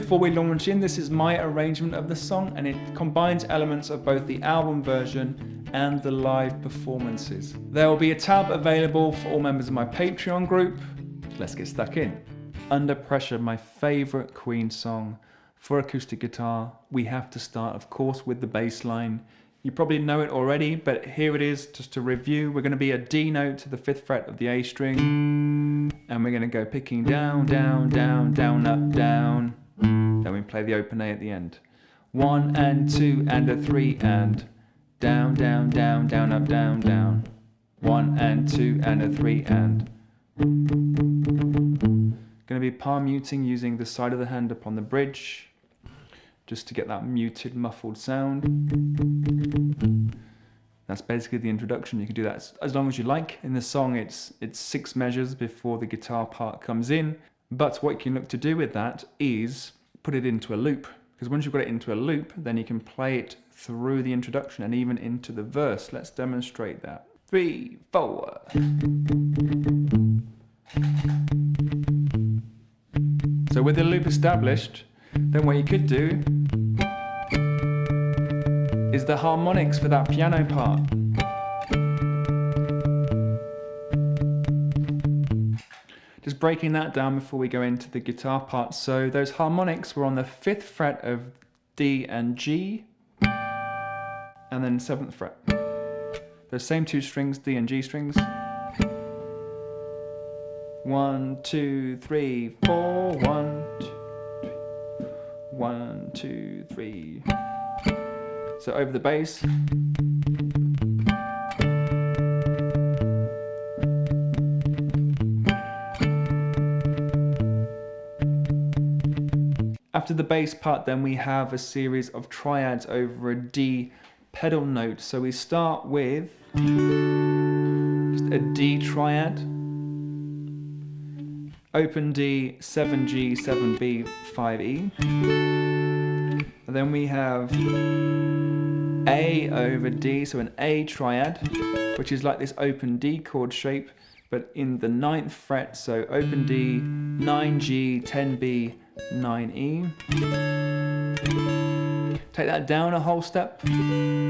before we launch in, this is my arrangement of the song, and it combines elements of both the album version and the live performances. There will be a tab available for all members of my Patreon group. Let's get stuck in. Under Pressure, my favourite Queen song for acoustic guitar. We have to start, of course, with the bass line. You probably know it already, but here it is, just to review. We're going to be a D note to the 5th fret of the A string, and we're going to go picking down, down, down, down, up, down. Then we play the open A at the end. 1 and 2 and a 3 and down, down, down, down, up, down, down. 1 and 2 and a 3 and. Going to be palm muting using the side of the hand upon the bridge, just to get that muted, muffled sound. That's basically the introduction. You can do that as long as you like. In the song, it's 6 measures before the guitar part comes in. But what you can look to do with that is put it into a loop. Because once you've got it into a loop, then you can play it through the introduction and even into the verse. Let's demonstrate that. 3, 4. So with the loop established, then what you could do is the harmonics for that piano part. Just breaking that down before we go into the guitar part. So those harmonics were on the 5th fret of D and G, and then 7th fret. Those same 2 strings, D and G strings. 1, 2, 3, 4, 1, 2, 3, 1, 2, 3. So over the bass. After the bass part, then we have a series of triads over a D pedal note. So we start with just a D triad. Open D, 7G, 7B, 5E. And then we have A over D, so an A triad, which is like this open D chord shape, but in the 9th fret, so open D, 9G, 10B, 9E. Take that down a whole step.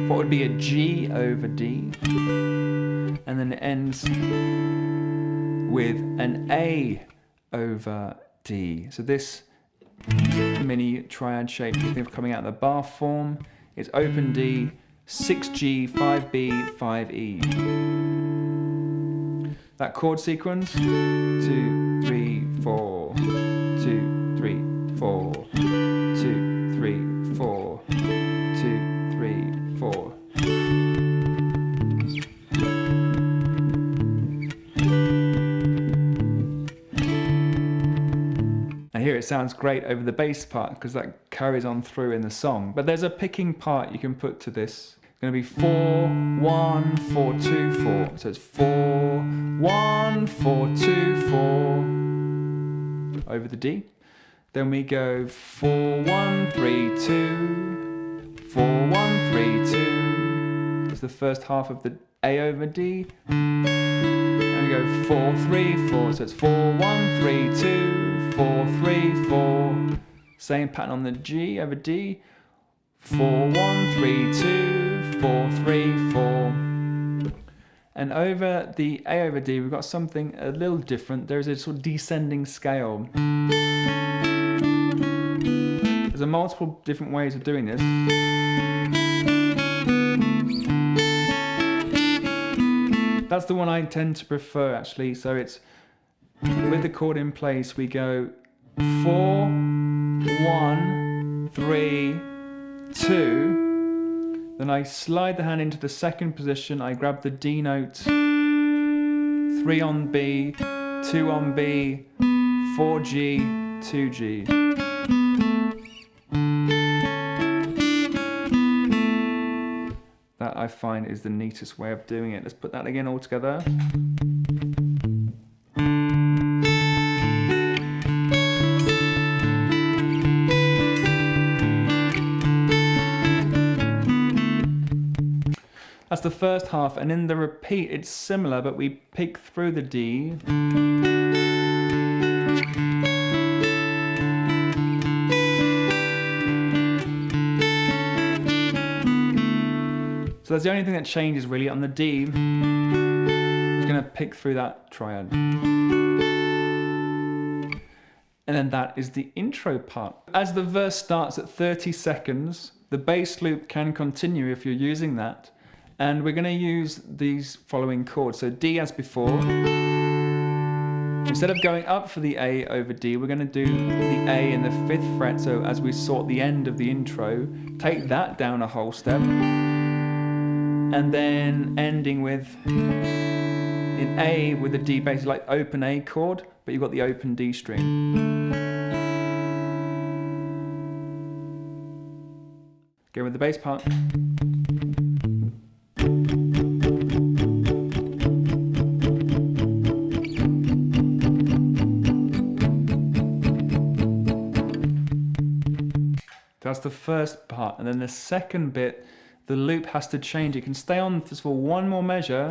What would be a G over D? And then it ends with an A over D. So this mini triad shape you think of coming out of the bar form is open D, 6G, 5B, 5E. That chord sequence, 2, 3, 4, 2, 3, 4, 2, 3, 4, 2, 3, 4. Here it sounds great over the bass part because that carries on through in the song. But there's a picking part you can put to this. It's going to be 4, 1, 4, 2, 4. So it's 4, 1, 4, 2, 4 over the D. Then we go 4, 1, 3, 2, 4, 1, 3, 2. It's the first half of the A over D. And we go 4, 3, 4. So it's 4, 1, 3, 2. 4, 3, 4. Same pattern on the G over D. 4, 1, 3, 2, 4, 3, 4. And over the A over D, we've got something a little different. There's a sort of descending scale. There's a multiple different ways of doing this. That's the one I tend to prefer, actually. So it's with the chord in place, we go 4, 1, 3, 2. Then I slide the hand into the 2nd position. I grab the D note, 3 on B, 2 on B, 4G, 2G. That I find is the neatest way of doing it. Let's put that again all together. That's the first half, and in the repeat it's similar, but we pick through the D. So that's the only thing that changes really. On the D, it's going to pick through that triad. And then that is the intro part. As the verse starts at 30 seconds, the bass loop can continue if you're using that. And we're going to use these following chords. So D as before. Instead of going up for the A over D, we're going to do the A in the 5th fret. So as we sort the end of the intro, take that down a whole step. And then ending with in A with the D bass, like open A chord, but you've got the open D string. Go with the bass part. That's the first part, and then the second bit, the loop has to change. It can stay on for one more measure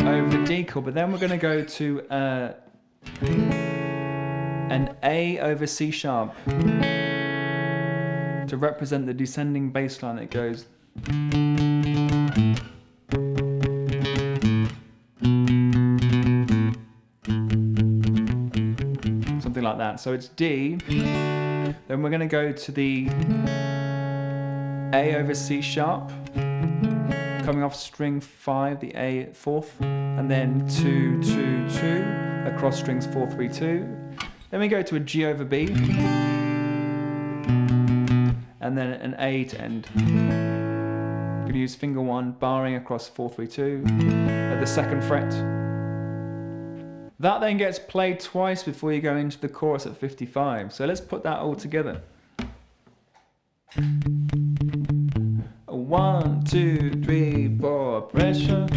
over the D chord, but then we're going to go to an A over C sharp to represent the descending bass line that goes. Something like that. So it's D. Then we're going to go to the A over C sharp, coming off string 5, the A 4th, and then 2, 2, 2, across strings 4, 3, 2. Then we go to a G over B, and then an A to end. We're going to use finger 1, barring across 4, 3, 2, at the 2nd fret. That then gets played twice before you go into the chorus at 55. So let's put that all together. 1, 2, 3, 4, pressure.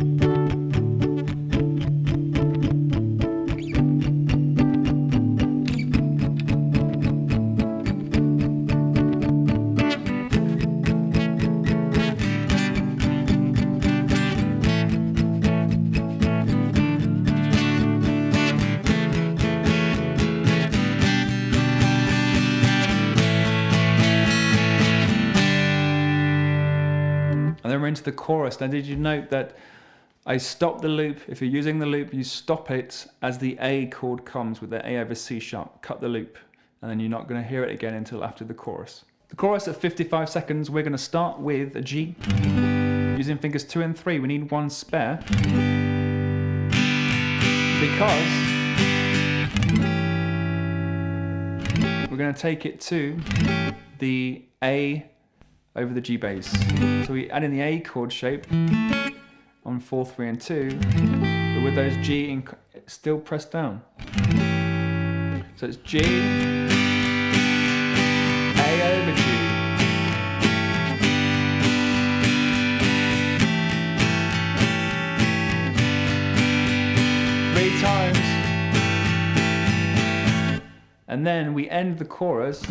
And then we're into the chorus. Now, did you note that I stopped the loop? If you're using the loop, you stop it as the A chord comes with the A over C sharp. Cut the loop, and then you're not going to hear it again until after the chorus. The chorus at 55 seconds, we're going to start with a G. Using fingers 2 and 3, we need one spare. Because we're going to take it to the A over the G bass. So we add in the A chord shape on 4, 3 and 2, but with those G still pressed down. So it's G, A over G. Three times. And then we end the chorus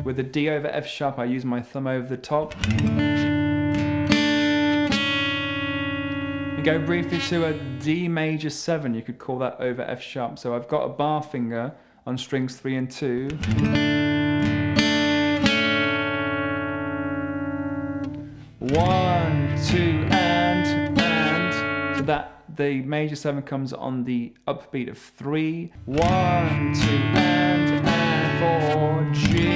with a D over F sharp. I use my thumb over the top. We go briefly to a D major 7. You could call that over F sharp. So I've got a bar finger on strings 3 and 2. 1, 2, and. So that the major 7 comes on the upbeat of 3. 1, 2, and 4, G,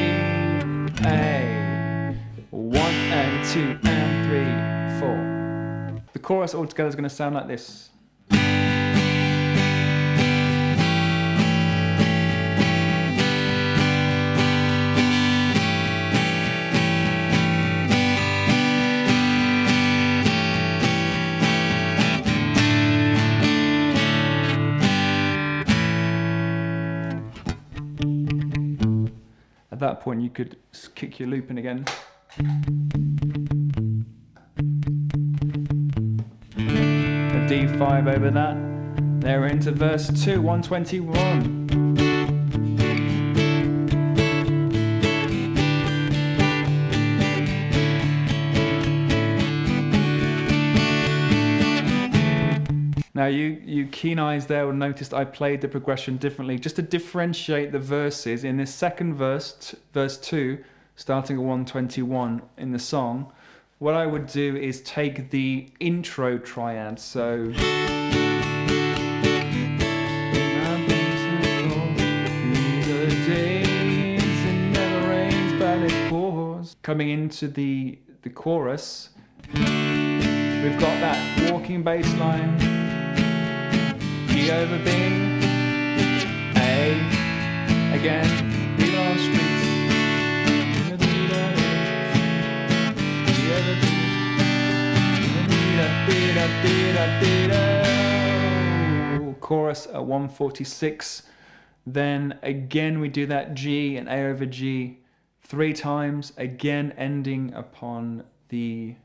A. 1 and 2 and 3, 4. The chorus altogether is going to sound like this. At that point you could kick your loop in again. A D5 over that. There we're into verse 2, 121. Now you keen eyes there will notice I played the progression differently just to differentiate the verses. In this second verse, verse 2, starting at 121 in the song, what I would do is take the intro triad, so coming into the chorus, we've got that walking bass line, G over B, A, again, B on strings, G over B, chorus at 146, then again we do that G and A over G 3 times, again ending upon the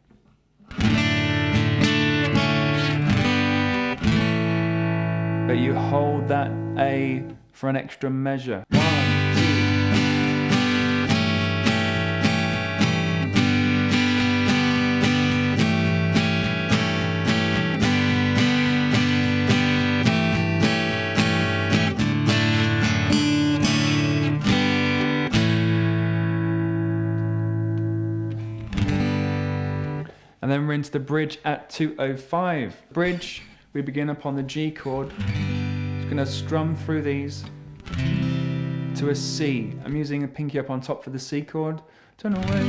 but you hold that A for an extra measure. 1, 2. And then we're into the bridge at 205. Bridge, we begin upon the G chord. Just gonna strum through these to a C. I'm using a pinky up on top for the C chord. Turn away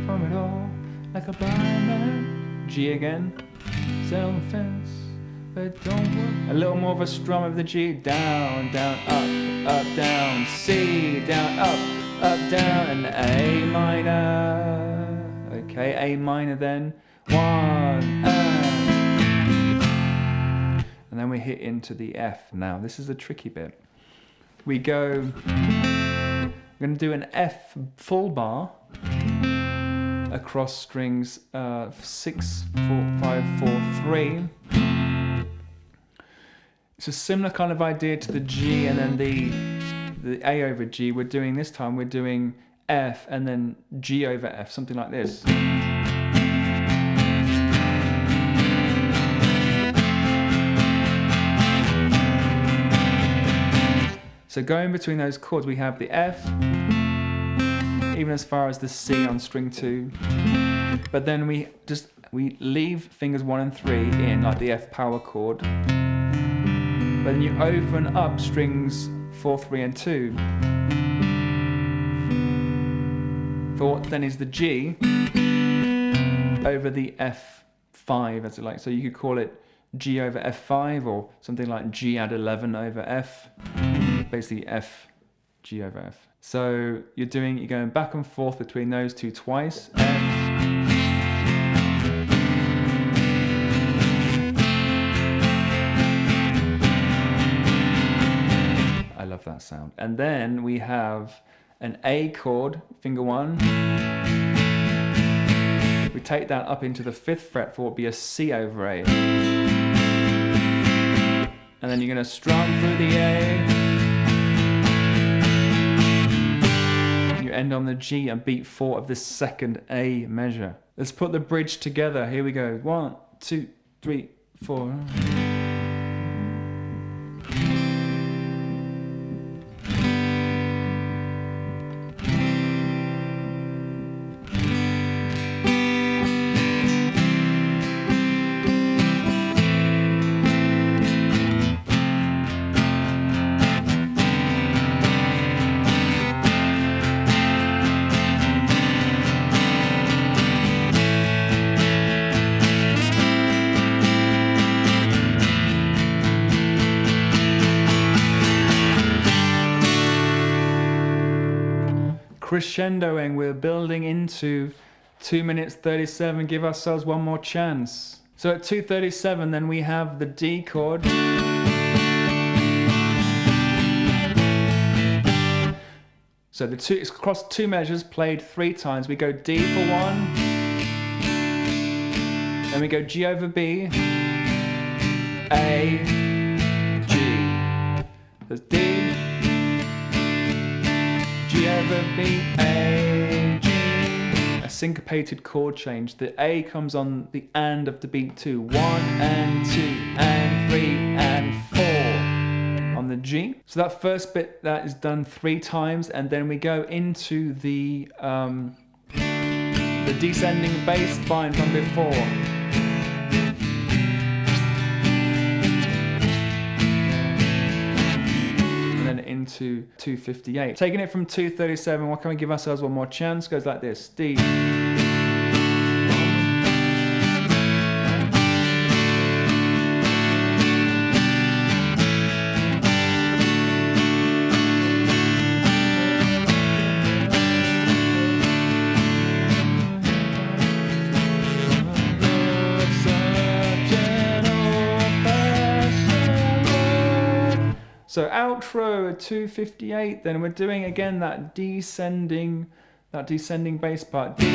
from it all like a blind man. G again. Sit on the fence, but don't work. A little more of a strum of the G. Down, down, up, down. C, down, up, down, and A minor. Okay, A minor then. 1, and then we hit into the F. Now, this is the tricky bit. We're going to do an F full bar across strings 6, 4, 5, 4, 3. It's a similar kind of idea to the G and then the A over G. We're doing this time, we're doing F and then G over F, something like this. So going between those chords, we have the F, even as far as the C on string 2. But then we leave fingers 1 and 3 in, like the F power chord. But then you open up strings 4, 3, and 2. For what then is the G over the F5, as it like. So you could call it G over F5 or something like G add 11 over F. Basically F, G over F. So you're going back and forth between those two twice. F, I love that sound. And then we have an A chord, finger 1. We take that up into the 5th fret for what would be a C over A. And then you're going to strum through the A. You end on the G and beat 4 of the 2nd A measure. Let's put the bridge together. Here we go. 1, 2, 3, 4. Crescendoing, we're building into 2 minutes 37, give ourselves one more chance. So at 2:37 then we have the D chord. So it's across 2 measures, played 3 times. We go D for 1, then we go G over B, A, G. There's D, G over B, A, G. A syncopated chord change. The A comes on the and of the beat 2. 1 and 2 and 3 and 4 on the G. So that first bit that is done 3 times, and then we go into the descending bass line from before. And then into 258. Taking it from 237, what can we give ourselves one more chance? Goes like this. D. So outro at 258, then we're doing again that descending bass part. D.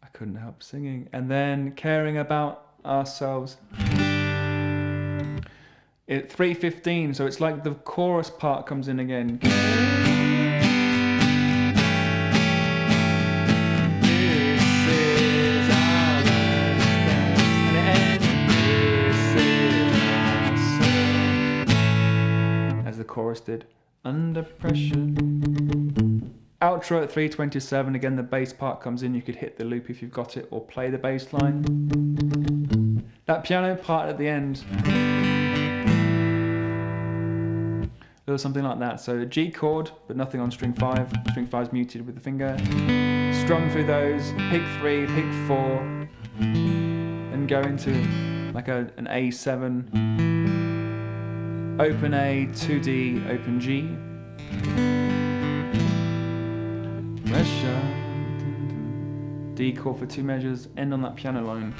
I couldn't help singing. And then caring about ourselves at 3:15, so it's like the chorus part comes in again. As the chorus did. Under pressure. Outro at 3:27, again the bass part comes in, you could hit the loop if you've got it, or play the bass line. That piano part at the end, it was something like that. So a G chord, but nothing on string 5. String 5 is muted with the finger. Strum through those, pick 3, pick 4, and go into like an A7, open A, 2D, open G. Pressure. D chord for 2 measures, end on that piano line.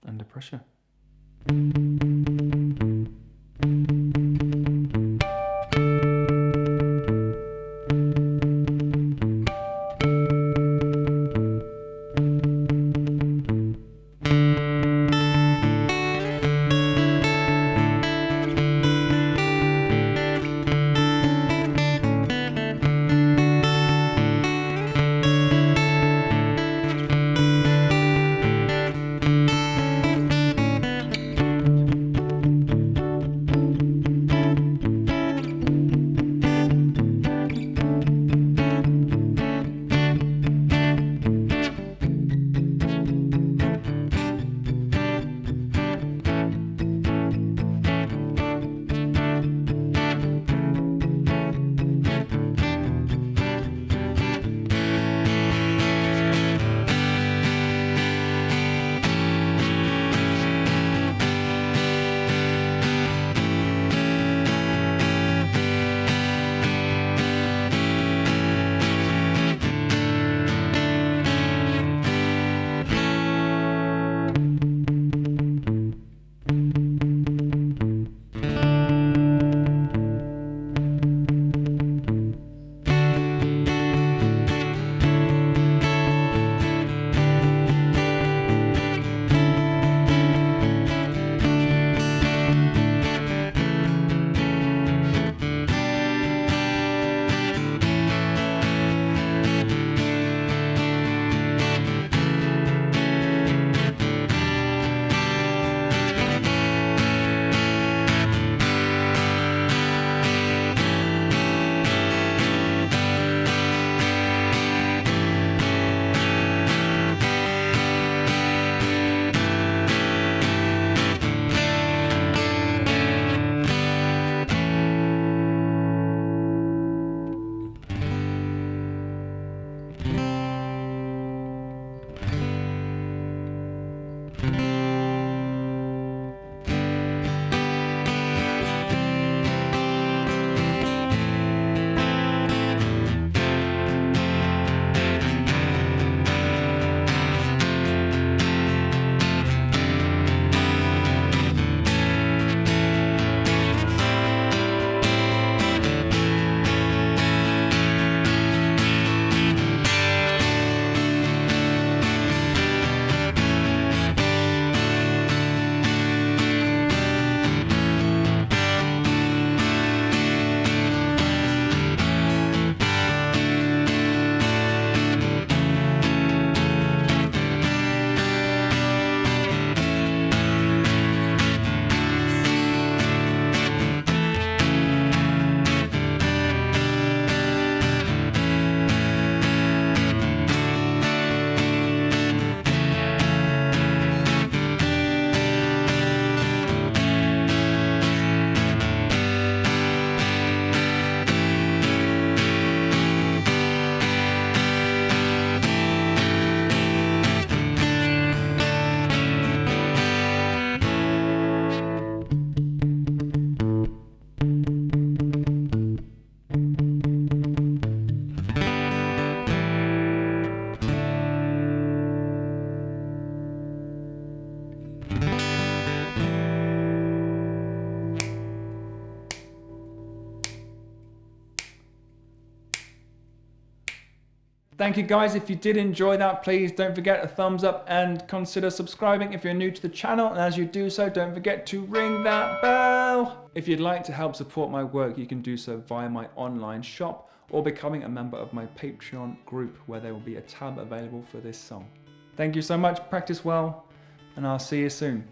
Under pressure. Thank you guys. If you did enjoy that, please don't forget a thumbs up and consider subscribing if you're new to the channel. And as you do so, don't forget to ring that bell. If you'd like to help support my work, you can do so via my online shop or becoming a member of my Patreon group, where there will be a tab available for this song. Thank you so much. Practice well, and I'll see you soon.